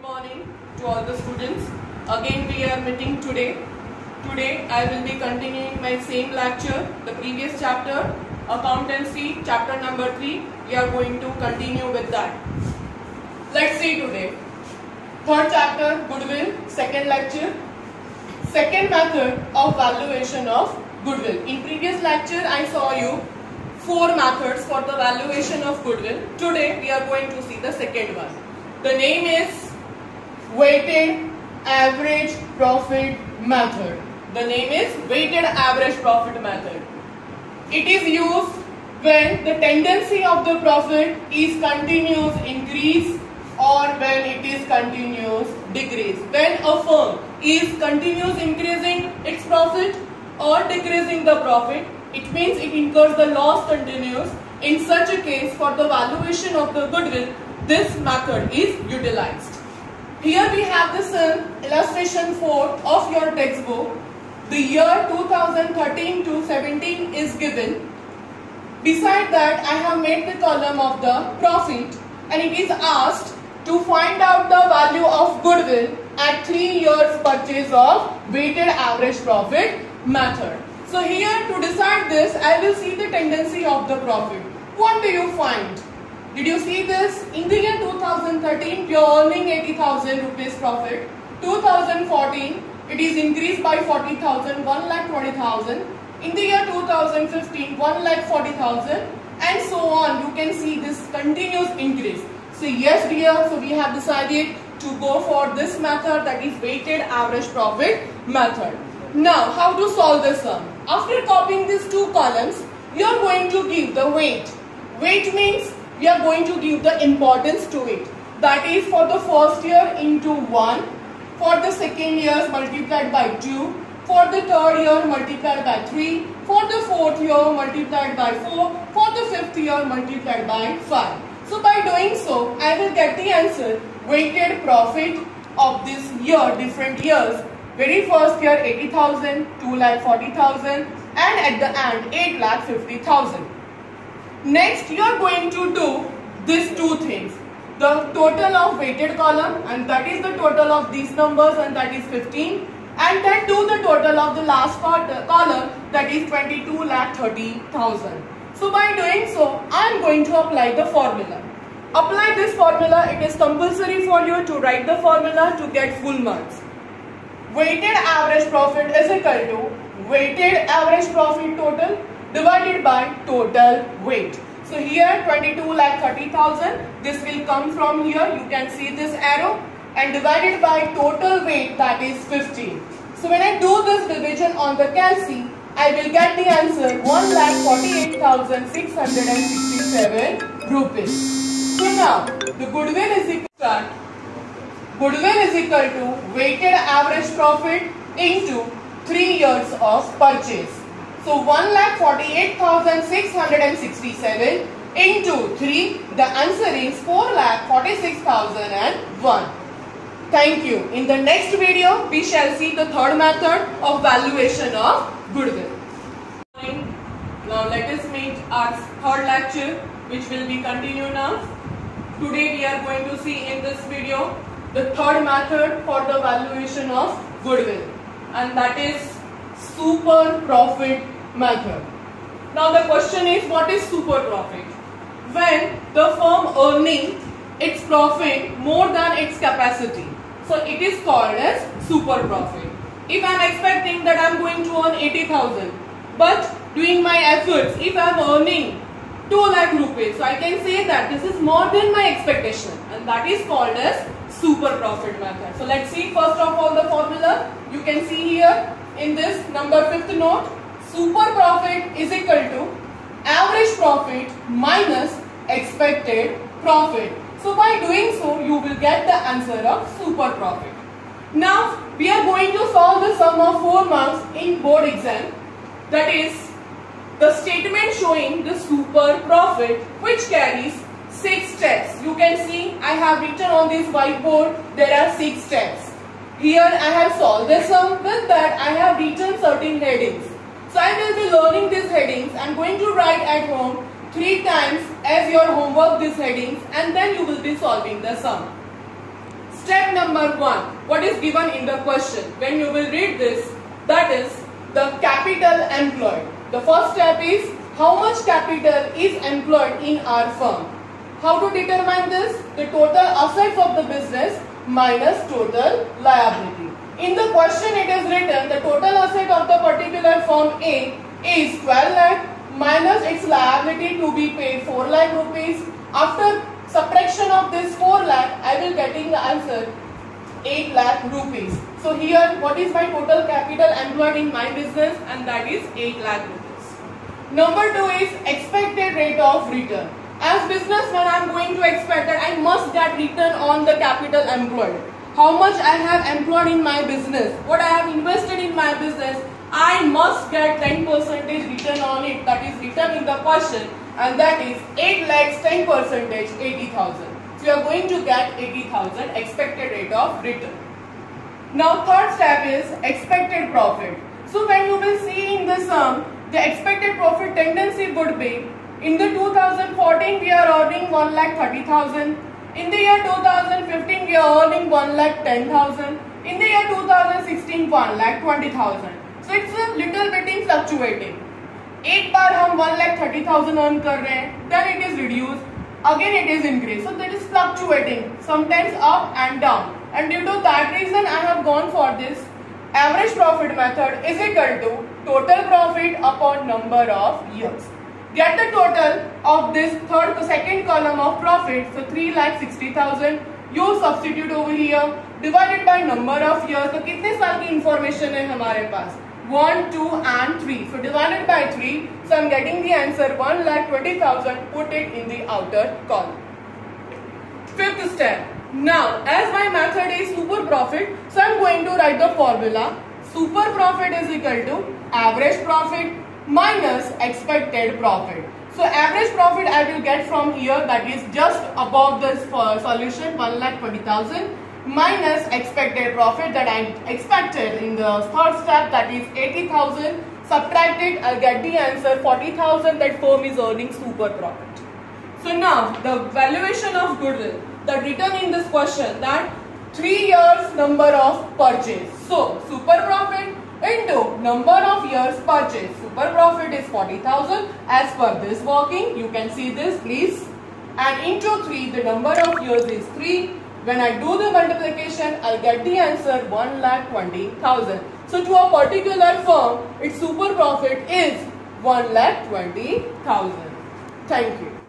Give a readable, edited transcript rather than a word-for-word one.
morning to all the students. Again we are meeting today. Today I will be continuing my same lecture, the previous chapter, accountancy, chapter number 3. We are going to continue with that. Let's see today. Third chapter, goodwill, second lecture. Second method of valuation of goodwill. In previous lecture I saw you 4 methods for the valuation of goodwill. Today we are going to see the second one. The name is weighted average profit method. The name is weighted average profit method. It is used when the tendency of the profit is continuous increase or when it is continuous decrease. When a firm is continuous increasing its profit or decreasing the profit, it means it incurs the loss continuous. In such a case, for the valuation of the goodwill, this method is utilized. Here we have this illustration 4 of your textbook. The year 2013 to 17 is given. Beside that, I have made the column of the profit, and it is asked to find out the value of goodwill at 3 years purchase of weighted average profit method. So here to decide this, I will see the tendency of the profit. What do you find? Did you see this? In the year 2013, you are earning 80,000 rupees profit. 2014, it is increased by 40,000, 1,20,000. In the year 2015, 1,40,000, and so on. You can see this continuous increase. So yes dear, so we have decided to go for this method, that is weighted average profit method. Now how to solve this sum? After copying these 2 columns, you are going to give the weight. Weight means we are going to give the importance to it. That is for the first year into 1, for the second year multiplied by 2, for the third year multiplied by 3, for the fourth year multiplied by 4, for the fifth year multiplied by 5. So by doing so, I will get the answer, weighted profit of this year, different years. Very first year 80,000, 2,40,000, and at the end 8,50,000. Next you are going to do these 2 things. The total of weighted column, and that is the total of these numbers, and that is 15. And then do the total of the last column, that is 22,30,000. So by doing so, I am going to apply the formula. Apply this formula. It is compulsory for you to write the formula to get full marks. Weighted average profit is equal to weighted average profit total divided by total weight. So here 22,30,000, this will come from here, you can see this arrow, and divided by total weight, that is 15. So when I do this division on the calci, I will get the answer 1,48,667 rupees. So now the goodwill is equal to weighted average profit into 3 years of purchase. So 1,48,667 into 3, the answer is 4,46,001. Thank you. In the next video, we shall see the third method of valuation of goodwill. Now let us meet our third lecture, which will be continued now. Today we are going to see in this video the third method for the valuation of goodwill, and that is super profit method. Now the question is, what is super profit? When the firm earning its profit more than its capacity. So it is called as super profit. If I am expecting that I am going to earn 80,000, but doing my efforts, if I am earning 2 lakh rupees, so I can say that this is more than my expectation, and that is called as super profit method. So let's see first of all the formula. You can see here in this number 5th note, super profit is equal to average profit minus expected profit. So by doing so, you will get the answer of super profit. Now we are going to solve the sum of 4 marks in board exam. That is the statement showing the super profit, which carries 6 steps. You can see I have written on this whiteboard, there are 6 steps. Here I have solved the sum. With that I have written certain headings. So I will be learning these headings. I am going to write at home 3 times as your homework these headings, and then you will be solving the sum. Step number 1. What is given in the question? When you will read this, that is the capital employed. The first step is how much capital is employed in our firm. How to determine this? The total assets of the business minus total liability. In the question it is written the total asset of the particular firm A is 12 lakh minus its liability to be paid 4 lakh rupees. After subtraction of this 4 lakh, I will getting the answer 8 lakh rupees. So here what is my total capital employed in my business, and that is 8 lakh rupees. Number 2 is expected rate of return. As businessman, I am going to expect that I must get return on the capital employed. How much I have employed in my business, what I have invested in my business, I must get 10% return on it. That is written in the question, and that is 8 lakhs 10% 80,000. So you are going to get 80,000 expected rate of return. Now third step is expected profit. So when you will see in the sum, the expected profit tendency would be in the 2014 we are earning 1,30,000. In the year 2015 we are earning 1,10,000. In the year 2016 1,20,000. So it's a little bit fluctuating. एक बार हम 1,30,000 earn कर रहे हैं, then it is reduced, again it is increased. So that is fluctuating, sometimes up and down. And due to that reason, I have gone for this average profit method is equal to total profit upon number of years. Get the total of this second column of profit. So 3,60,000. You substitute over here, divided by number of years. तो कितने साल की information है हमारे पास? 1, 2 and 3. So divided by 3. So I am getting the answer 1,20,000. Put it in the outer column. Fifth step. Now as my method is super profit, so I am going to write the formula. Super profit is equal to average profit minus expected profit. So average profit I will get from here, that is just above this solution 1,20,000 minus expected profit that I expected in the third step, that is 80,000. Subtract it, I'll get the answer 40,000. That firm is earning super profit. So now the valuation of goodwill that written in this question, that 3 years number of purchase. So super profit into number of years purchase. Super profit is 40,000 as per this working. You can see this please. And into 3, the number of years is 3. When I do the multiplication, I'll get the answer 1,20,000. So to a particular firm, its super profit is 1,20,000. Thank you.